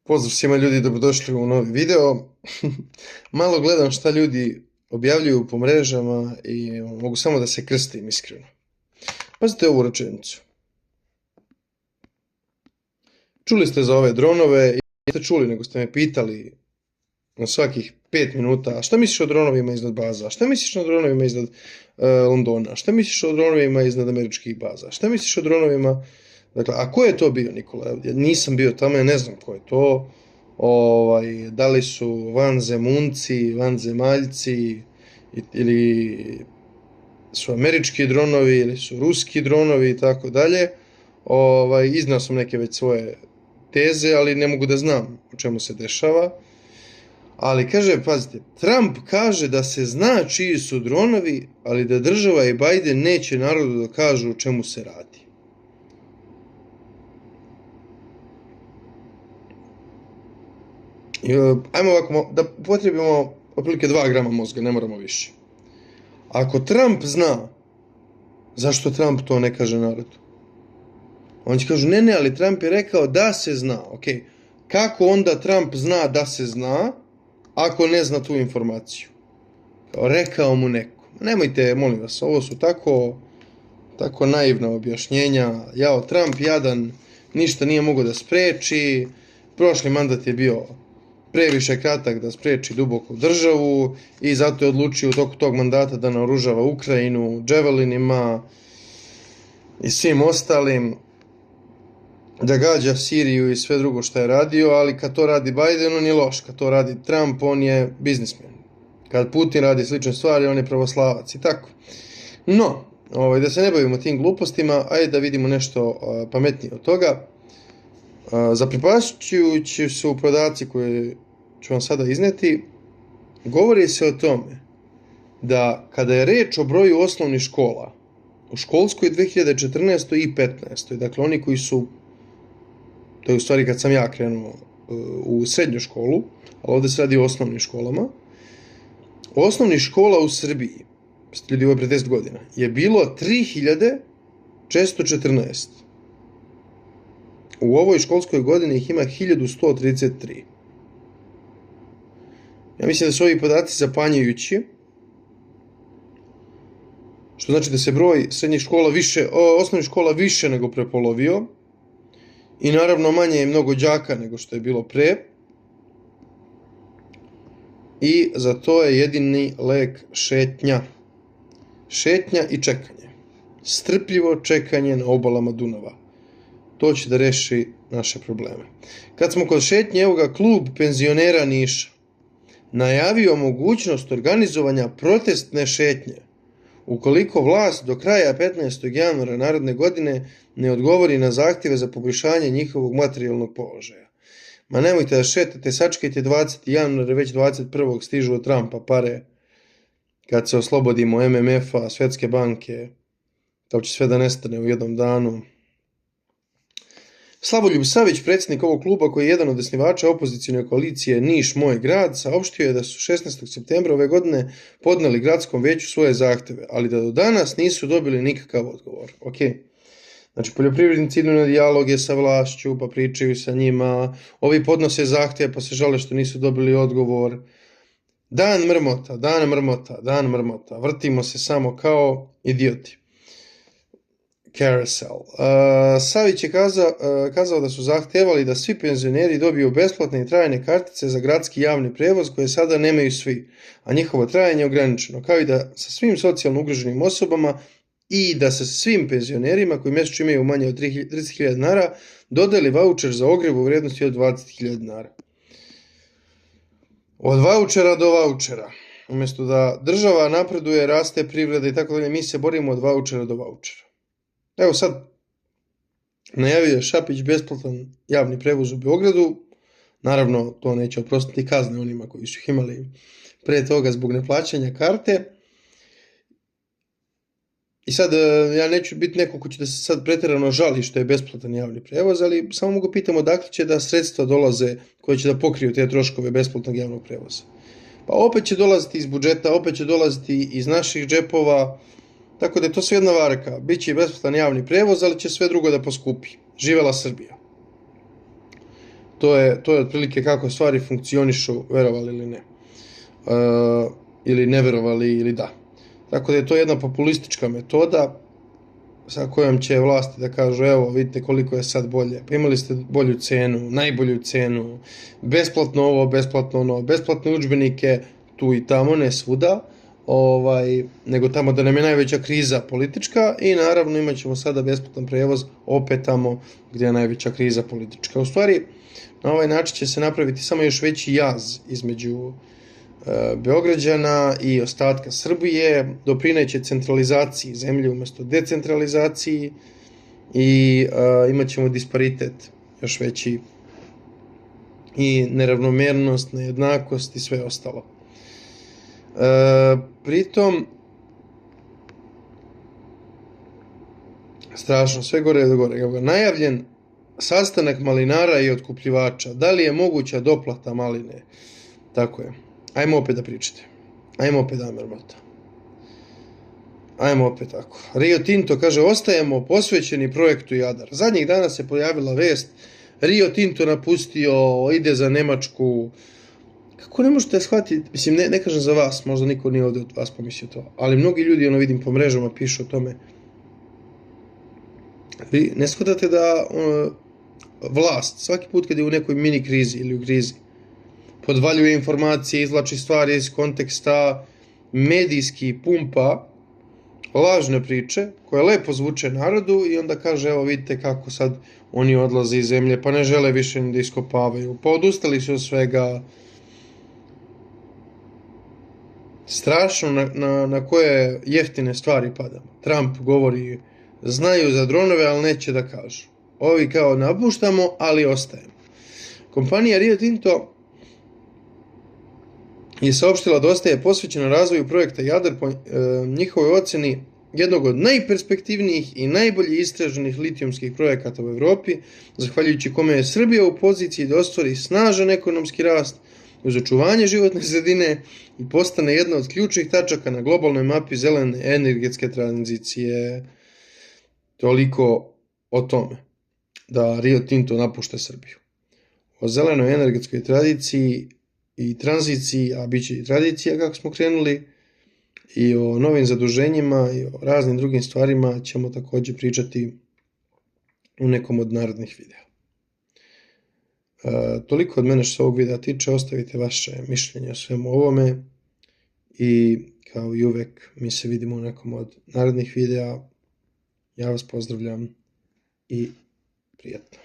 Pozdrav svima ljudi, dobrodošli u novi video. Malo gledam šta ljudi objavljuju po mrežama i mogu samo da se krstim iskreno. Pazite ovu rečenicu. Čuli ste za ove dronove i niste čuli nego ste me pitali na svakih 5 minuta a šta misliš o dronovima iznad baza, a šta misliš o dronovima iznad Londona, a šta misliš o dronovima iznad američkih baza, šta misliš o dronovima. Dakle, a ko je to bio, Nikola? Ja nisam bio tamo, ja ne znam ko je to. Da li su vanzemunci, vanzemaljci ili su američki dronovi ili su ruski dronovi i tako dalje. Iznao sam neke već svoje teze, ali ne mogu da znam o čemu se dešava. Ali kaže, pazite, Trump kaže da se zna čiji su dronovi, ali da država i Biden neće narodu da kažu o čemu se radi. Ajmo ovako, da potrebimo otprilike 2 grama mozga, ne moramo više. Ako Trump zna, zašto Trump to ne kaže narodu? On će kažu, ne, ali Trump je rekao da se zna. Ok, kako onda Trump zna da se zna, ako ne zna tu informaciju? Rekao mu neko. Nemojte, molim vas, ovo su tako naivna objašnjenja. Jao, Trump jadan, ništa nije mogao da spreči, prošli mandat je bio previše kratak da spreči duboku državu i zato je odlučio u toku tog mandata da naoružava Ukrajinu Javelinima i svim ostalim, da gađa Siriju i sve drugo što je radio, ali kad to radi Biden, on je loš. Kad to radi Trump, on je biznismen. Kad Putin radi slične stvari, on je pravoslavac i tako. No, da se ne bavimo tim glupostima, ajde da vidimo nešto pametnije od toga. Zaprepašćujući su podaci koje ću vam sada izneti. Govori se o tome da kada je reč o broju osnovnih škola u školskoj 2014. i 2015. Dakle oni koji su, to je u stvari kad sam ja krenuo u srednju školu, ali ovdje se radi o osnovnim školama, osnovnih škola u Srbiji, ljudi, ovo je pre 10 godina, je bilo 3414. U ovoj školskoj godini ih ima 1133. Ja mislim da su ovi podaci zapanjujući, što znači da se broj osnovnih škola više nego prepolovio i naravno manje je mnogo đaka nego što je bilo pre. I za to je jedini lek šetnja. Šetnja i čekanje. Strpljivo čekanje na obalama Dunava. To će da reši naše probleme. Kad smo kod šetnje, evo ga klub penzionera Niša najavio mogućnost organizovanja protestne šetnje ukoliko vlast do kraja 15. januara naredne godine ne odgovori na zahtjeve za poboljšanje njihovog materijalnog položaja. Ma nemojte da šetate, sačekajte 20. januara, već 21. stižu od Trumpa pare kad se oslobodimo MMF-a, Svetske banke, to će sve da nestane u jednom danu. Slavoljub Savić, predsjednik ovog kluba koji je jedan od osnivača opozicione koalicije Niš moj grad, saopštio je da su 16. septembra ove godine podneli gradskom veću svoje zahteve, ali da do danas nisu dobili nikakav odgovor. Ok. Znači, poljoprivrednici idu na dijaloge sa vlašću, pa pričaju sa njima, ovi podnose zahtjeve pa se žale što nisu dobili odgovor. Dan mrmota, dan mrmota, dan mrmota. Vrtimo se samo kao idioti. Carousel. Savić je kazao da su zahtevali da svi penzioneri dobiju besplatne i trajne kartice za gradski javni prevoz koje sada nemaju svi, a njihovo trajanje je ograničeno, kao i da sa svim socijalno ugroženim osobama i da se svim penzionerima koji mjesečno imaju manje od 30.000 dinara dodeli vaučer za ogrjev u vrijednosti od 20.000 dinara. Od vaučera do vaučera. Umjesto da država napreduje, raste privreda i tako dalje, mi se borimo od vaučera do vaučera. Evo sad, najavio je Šapić besplatan javni prevoz u Beogradu. Naravno, to neće oprostiti kazne onima koji su ih imali pre toga zbog neplaćanja karte. I sad, ja neću biti neko ko će da se sad pretjerano žali što je besplatan javni prevoz, ali samo mogu pitamo odakle će da sredstva dolaze koje će da pokriju te troškove besplatnog javnog prevoza. Pa opet će dolaziti iz budžeta, opet će dolaziti iz naših džepova, tako da je to sve jedna varka. Biće i besplatan javni prevoz, ali će sve drugo da poskupi. Živela Srbija. To je otprilike kako stvari funkcionišu, verovali ili ne. Ili ne verovali ili da. Tako da je to jedna populistička metoda sa kojom će vlasti da kažu evo vidite koliko je sad bolje, pa imali ste bolju cenu, najbolju cenu, besplatno ovo, besplatno ono, besplatne udžbenike tu i tamo, ne svuda, nego tamo da nam je najveća kriza politička i naravno imat ćemo sada besplatan prevoz opet tamo gdje je najveća kriza politička. U stvari, na ovaj način će se napraviti samo još veći jaz između Beograđana i ostatka Srbije, doprineće centralizaciji zemlje umjesto decentralizaciji i imat ćemo disparitet još veći i neravnomernost, nejednakost i sve ostalo. Pritom, strašno, sve gore do gore. Najavljen sastanak malinara i otkupljivača. Da li je moguća doplata maline? Tako je. Ajmo opet da pričate. Ajmo opet da mrmota. Ajmo opet tako. Rio Tinto kaže, ostajemo posvećeni projektu Jadar. Zadnjih dana se pojavila vest, Rio Tinto napustio, ide za Nemačku. Kako ne možete shvatiti, mislim, ne kažem za vas, možda niko nije ovdje od vas pomislio to, ali mnogi ljudi, vidim po mrežama, pišu o tome. Vi ne shvatate da vlast, svaki put kad je u nekoj mini krizi ili u krizi, podvaljuje informacije, izvlači stvari iz konteksta, medijski pumpa lažne priče koje lepo zvuče narodu i onda kaže evo vidite kako sad oni odlaze iz zemlje, pa ne žele više ni da iskopavaju, pa odustali su od svega. Strašno na koje jeftine stvari padamo. Trump govori znaju za dronove, ali neće da kažu. Ovi kao napuštamo, ali ostajemo. Kompanija Rio Tinto je saopštila da ostaje posvećena razvoju projekta Jadar po njihovoj ocjeni jednog od najperspektivnijih i najbolje istraženih litijumskih projekata u Evropi, zahvaljujući kome je Srbija u poziciji da ostvari snažan ekonomski rast uz očuvanje životne sredine i postane jedna od ključnih tačaka na globalnoj mapi zelene energetske tranzicije. Toliko o tome da Rio Tinto napušta Srbiju. O zelenoj energetskoj tradiciji i tranziciji, a bit će i tradicija kako smo krenuli, i o novim zaduženjima i o raznim drugim stvarima ćemo također pričati u nekom od narednih videa. Toliko od mene što se ovog videa tiče, ostavite vaše mišljenje o svemu ovome i kao i uvek mi se vidimo u nekom od narednih videa. Ja vas pozdravljam i prijatno.